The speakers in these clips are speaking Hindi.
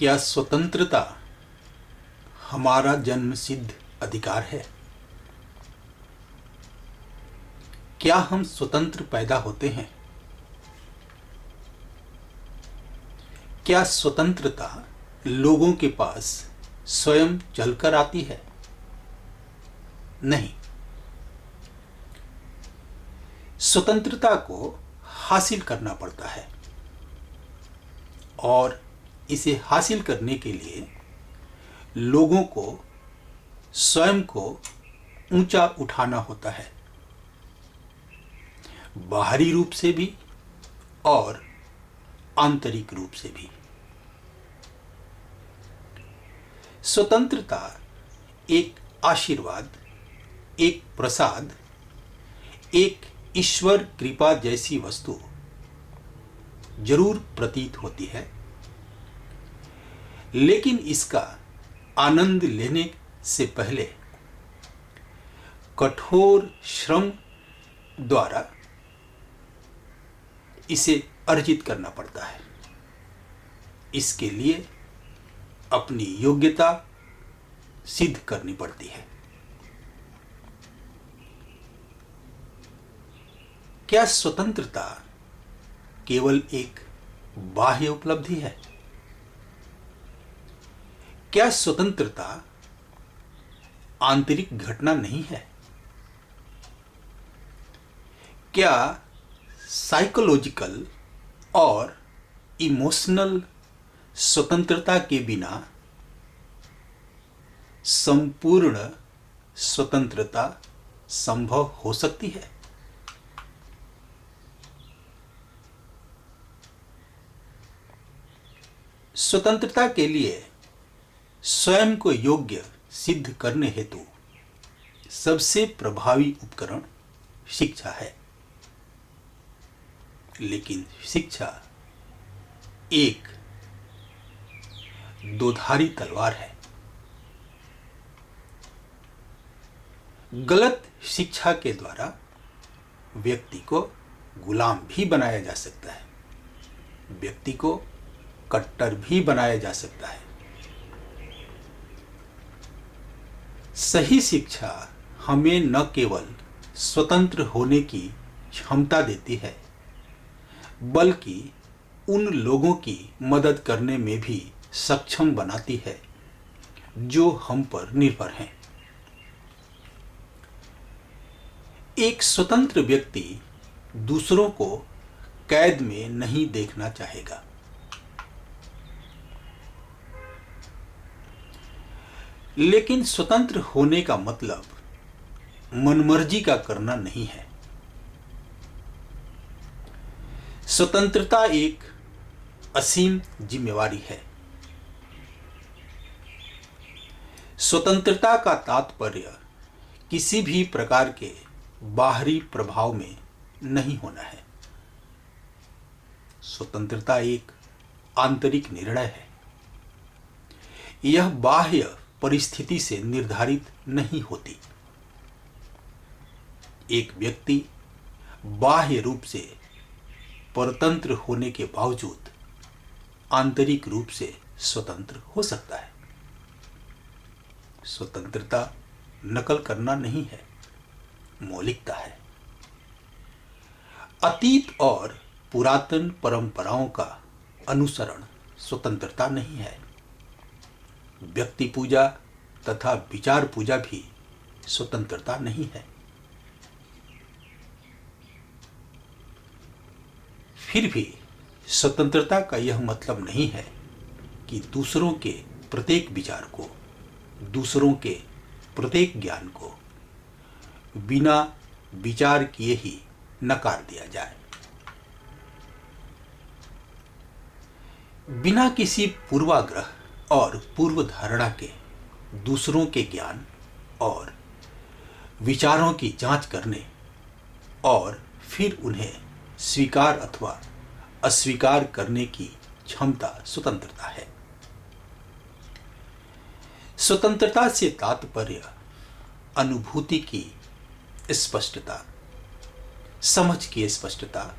क्या स्वतंत्रता हमारा जन्मसिद्ध अधिकार है? क्या हम स्वतंत्र पैदा होते हैं? क्या स्वतंत्रता लोगों के पास स्वयं चलकर आती है? नहीं। स्वतंत्रता को हासिल करना पड़ता है और इसे हासिल करने के लिए लोगों को स्वयं को ऊंचा उठाना होता है, बाहरी रूप से भी और आंतरिक रूप से भी। स्वतंत्रता एक आशीर्वाद, एक प्रसाद, एक ईश्वर कृपा जैसी वस्तु जरूर प्रतीत होती है, लेकिन इसका आनंद लेने से पहले कठोर श्रम द्वारा इसे अर्जित करना पड़ता है। इसके लिए अपनी योग्यता सिद्ध करनी पड़ती है। क्या स्वतंत्रता केवल एक बाह्य उपलब्धि है? क्या स्वतंत्रता आंतरिक घटना नहीं है? क्या साइकोलॉजिकल और इमोशनल स्वतंत्रता के बिना संपूर्ण स्वतंत्रता संभव हो सकती है? स्वतंत्रता के लिए स्वयं को योग्य सिद्ध करने हेतु सबसे प्रभावी उपकरण शिक्षा है। लेकिन शिक्षा एक दोधारी तलवार है। गलत शिक्षा के द्वारा व्यक्ति को गुलाम भी बनाया जा सकता है, व्यक्ति को कट्टर भी बनाया जा सकता है। सही शिक्षा हमें न केवल स्वतंत्र होने की क्षमता देती है, बल्कि उन लोगों की मदद करने में भी सक्षम बनाती है जो हम पर निर्भर हैं। एक स्वतंत्र व्यक्ति दूसरों को कैद में नहीं देखना चाहेगा। लेकिन स्वतंत्र होने का मतलब मनमर्जी का करना नहीं है। स्वतंत्रता एक असीम जिम्मेवारी है। स्वतंत्रता का तात्पर्य किसी भी प्रकार के बाहरी प्रभाव में नहीं होना है। स्वतंत्रता एक आंतरिक निर्णय है। यह बाह्य परिस्थिति से निर्धारित नहीं होती। एक व्यक्ति बाह्य रूप से परतंत्र होने के बावजूद आंतरिक रूप से स्वतंत्र हो सकता है। स्वतंत्रता नकल करना नहीं है, मौलिकता है। अतीत और पुरातन परंपराओं का अनुसरण स्वतंत्रता नहीं है। व्यक्ति पूजा तथा विचार पूजा भी स्वतंत्रता नहीं है। फिर भी स्वतंत्रता का यह मतलब नहीं है कि दूसरों के प्रत्येक विचार को, दूसरों के प्रत्येक ज्ञान को बिना विचार किए ही नकार दिया जाए। बिना किसी पूर्वाग्रह और पूर्व धारणा के दूसरों के ज्ञान और विचारों की जांच करने और फिर उन्हें स्वीकार अथवा अस्वीकार करने की क्षमता स्वतंत्रता है। स्वतंत्रता से तात्पर्य अनुभूति की स्पष्टता, समझ की स्पष्टता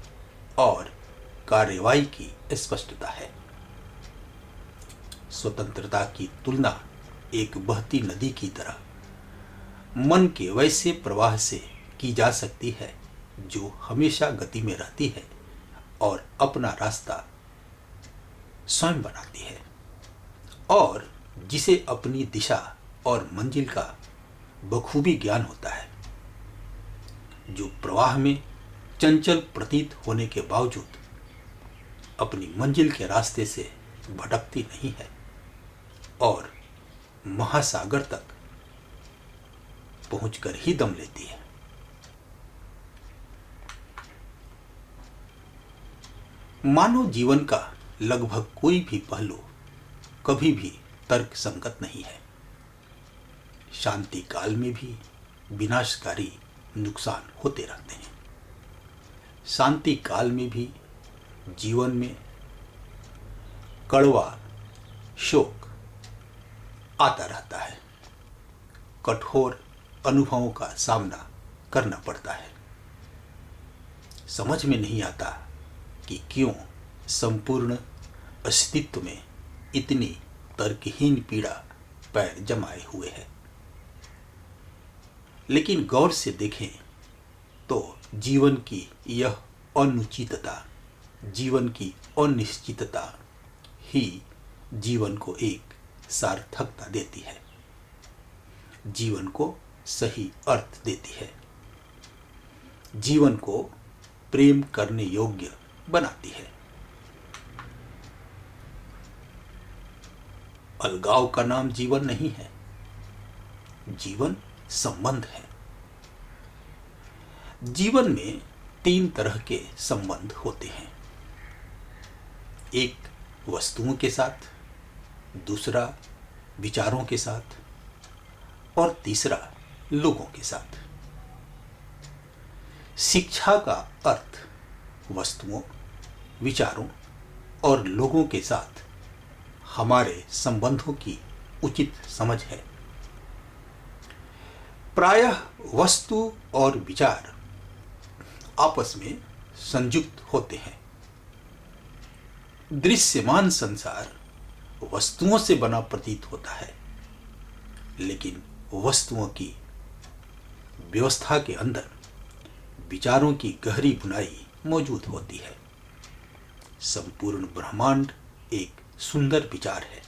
और कार्यवाही की स्पष्टता है। स्वतंत्रता की तुलना एक बहती नदी की तरह मन के वैसे प्रवाह से की जा सकती है जो हमेशा गति में रहती है और अपना रास्ता स्वयं बनाती है, और जिसे अपनी दिशा और मंजिल का बखूबी ज्ञान होता है, जो प्रवाह में चंचल प्रतीत होने के बावजूद अपनी मंजिल के रास्ते से भटकती नहीं है और महासागर तक पहुंचकर ही दम लेती है। मानव जीवन का लगभग कोई भी पहलू कभी भी तर्क संगत नहीं है। शांति काल में भी विनाशकारी नुकसान होते रहते हैं। शांति काल में भी जीवन में कड़वा शोक आता रहता है, कठोर अनुभवों का सामना करना पड़ता है। समझ में नहीं आता कि क्यों संपूर्ण अस्तित्व में इतनी तर्कहीन पीड़ा पैर जमाए हुए है। लेकिन गौर से देखें तो जीवन की यह अनिश्चितता, जीवन की अनिश्चितता ही जीवन को एक सार्थकता देती है, जीवन को सही अर्थ देती है, जीवन को प्रेम करने योग्य बनाती है। अलगाव का नाम जीवन नहीं है, जीवन संबंध है। जीवन में 3 तरह के संबंध होते हैं, एक वस्तुओं के साथ, दूसरा विचारों के साथ और तीसरा लोगों के साथ। शिक्षा का अर्थ वस्तुओं, विचारों और लोगों के साथ हमारे संबंधों की उचित समझ है। प्रायः वस्तु और विचार आपस में संयुक्त होते हैं। दृश्यमान संसार वस्तुओं से बना प्रतीत होता है, लेकिन वस्तुओं की व्यवस्था के अंदर विचारों की गहरी बुनाई मौजूद होती है। संपूर्ण ब्रह्मांड एक सुंदर विचार है,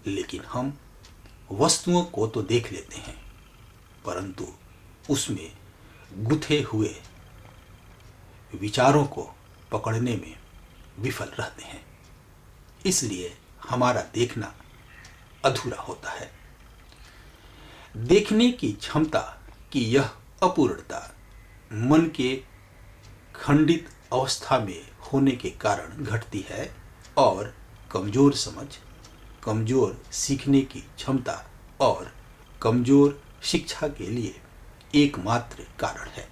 लेकिन हम वस्तुओं को तो देख लेते हैं, परंतु उसमें गुथे हुए विचारों को पकड़ने में विफल रहते हैं। इसलिए हमारा देखना अधूरा होता है। देखने की क्षमता की यह अपूर्णता मन के खंडित अवस्था में होने के कारण घटती है और कमजोर समझ, कमजोर सीखने की क्षमता और कमजोर शिक्षा के लिए एकमात्र कारण है।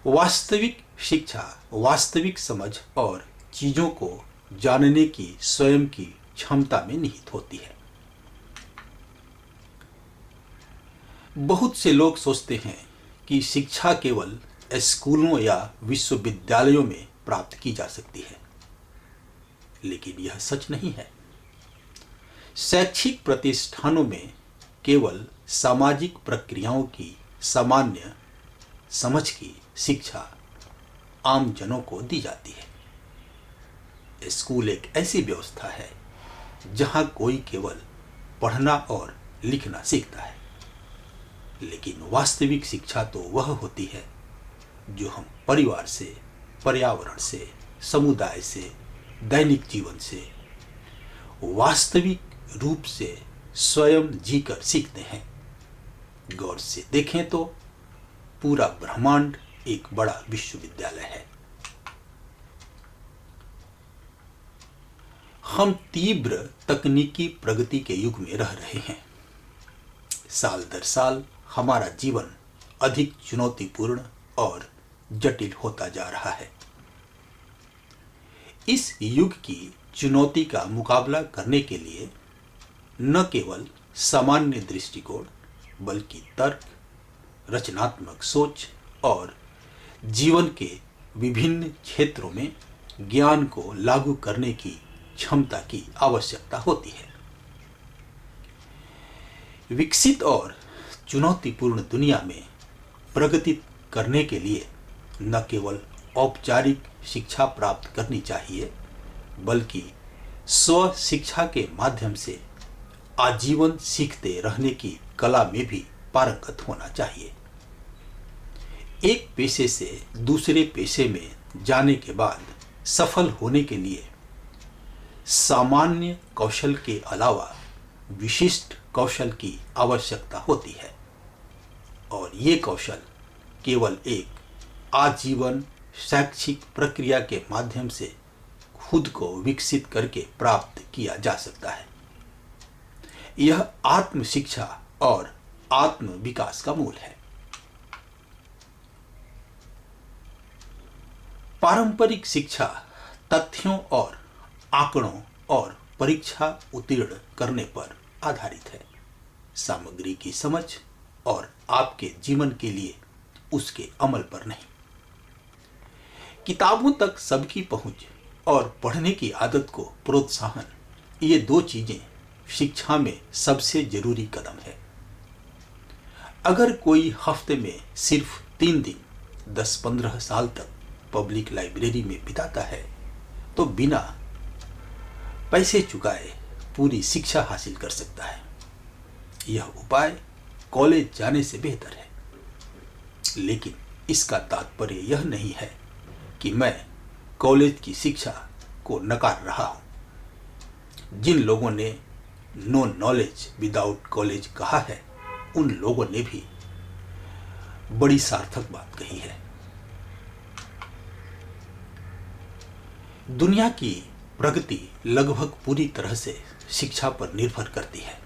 वास्तविक शिक्षा, वास्तविक समझ और चीजों को जानने की स्वयं की क्षमता में निहित होती है। बहुत से लोग सोचते हैं कि शिक्षा केवल स्कूलों या विश्वविद्यालयों में प्राप्त की जा सकती है, लेकिन यह सच नहीं है। शैक्षिक प्रतिष्ठानों में केवल सामाजिक प्रक्रियाओं की सामान्य समझ की शिक्षा आम जनों को दी जाती है। स्कूल एक ऐसी व्यवस्था है जहां कोई केवल पढ़ना और लिखना सीखता है, लेकिन वास्तविक शिक्षा तो वह होती है जो हम परिवार से, पर्यावरण से, समुदाय से, दैनिक जीवन से वास्तविक रूप से स्वयं जीकर सीखते हैं। गौर से देखें तो पूरा ब्रह्मांड एक बड़ा विश्वविद्यालय है। हम तीव्र तकनीकी प्रगति के युग में रह रहे हैं। साल दर साल हमारा जीवन अधिक चुनौतीपूर्ण और जटिल होता जा रहा है। इस युग की चुनौती का मुकाबला करने के लिए न केवल सामान्य दृष्टिकोण, बल्कि तर्क, रचनात्मक सोच और जीवन के विभिन्न क्षेत्रों में ज्ञान को लागू करने की क्षमता की आवश्यकता होती है। विकसित और चुनौतीपूर्ण दुनिया में प्रगति करने के लिए न केवल औपचारिक शिक्षा प्राप्त करनी चाहिए, बल्कि स्व शिक्षा के माध्यम से आजीवन सीखते रहने की कला में भी पारंगत होना चाहिए। एक पेशे से दूसरे पेशे में जाने के बाद सफल होने के लिए सामान्य कौशल के अलावा विशिष्ट कौशल की आवश्यकता होती है, और ये कौशल केवल एक आजीवन शैक्षिक प्रक्रिया के माध्यम से खुद को विकसित करके प्राप्त किया जा सकता है। यह आत्म शिक्षा और आत्म विकास का मूल है। पारंपरिक शिक्षा तथ्यों और आंकड़ों और परीक्षा उत्तीर्ण करने पर आधारित है, सामग्री की समझ और आपके जीवन के लिए उसके अमल पर नहीं। किताबों तक सबकी पहुंच और पढ़ने की आदत को प्रोत्साहन, ये दो चीजें शिक्षा में सबसे जरूरी कदम है। अगर कोई हफ्ते में सिर्फ 3 दिन 10-15 साल तक पब्लिक लाइब्रेरी में बिताता है तो बिना पैसे चुकाए पूरी शिक्षा हासिल कर सकता है। यह उपाय कॉलेज जाने से बेहतर है। लेकिन इसका तात्पर्य यह नहीं है कि मैं कॉलेज की शिक्षा को नकार रहा हूं। जिन लोगों ने नो नॉलेज विदाउट कॉलेज कहा है, उन लोगों ने भी बड़ी सार्थक बात कही है। दुनिया की प्रगति लगभग पूरी तरह से शिक्षा पर निर्भर करती है।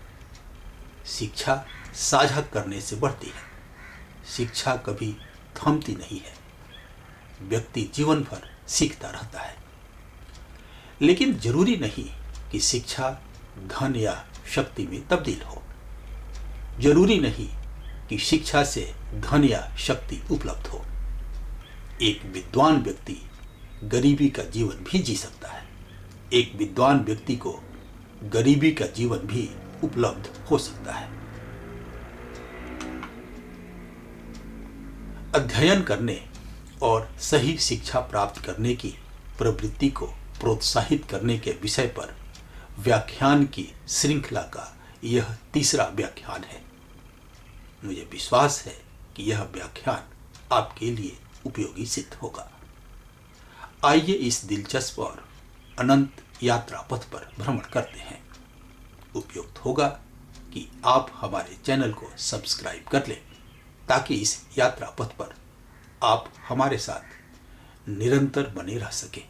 शिक्षा साझा करने से बढ़ती है। शिक्षा कभी थमती नहीं है। व्यक्ति जीवन भर सीखता रहता है। लेकिन जरूरी नहीं कि शिक्षा धन या शक्ति में तब्दील हो। जरूरी नहीं कि शिक्षा से धन या शक्ति उपलब्ध हो। एक विद्वान व्यक्ति गरीबी का जीवन भी जी सकता है। एक विद्वान व्यक्ति को गरीबी का जीवन भी उपलब्ध हो सकता है। अध्ययन करने और सही शिक्षा प्राप्त करने की प्रवृत्ति को प्रोत्साहित करने के विषय पर व्याख्यान की श्रृंखला का यह तीसरा व्याख्यान है। मुझे विश्वास है कि यह व्याख्यान आपके लिए उपयोगी सिद्ध होगा। आइए इस दिलचस्प और अनंत यात्रा पथ पर भ्रमण करते हैं। उपयुक्त होगा कि आप हमारे चैनल को सब्सक्राइब कर लें, ताकि इस यात्रा पथ पर आप हमारे साथ निरंतर बने रह सकें।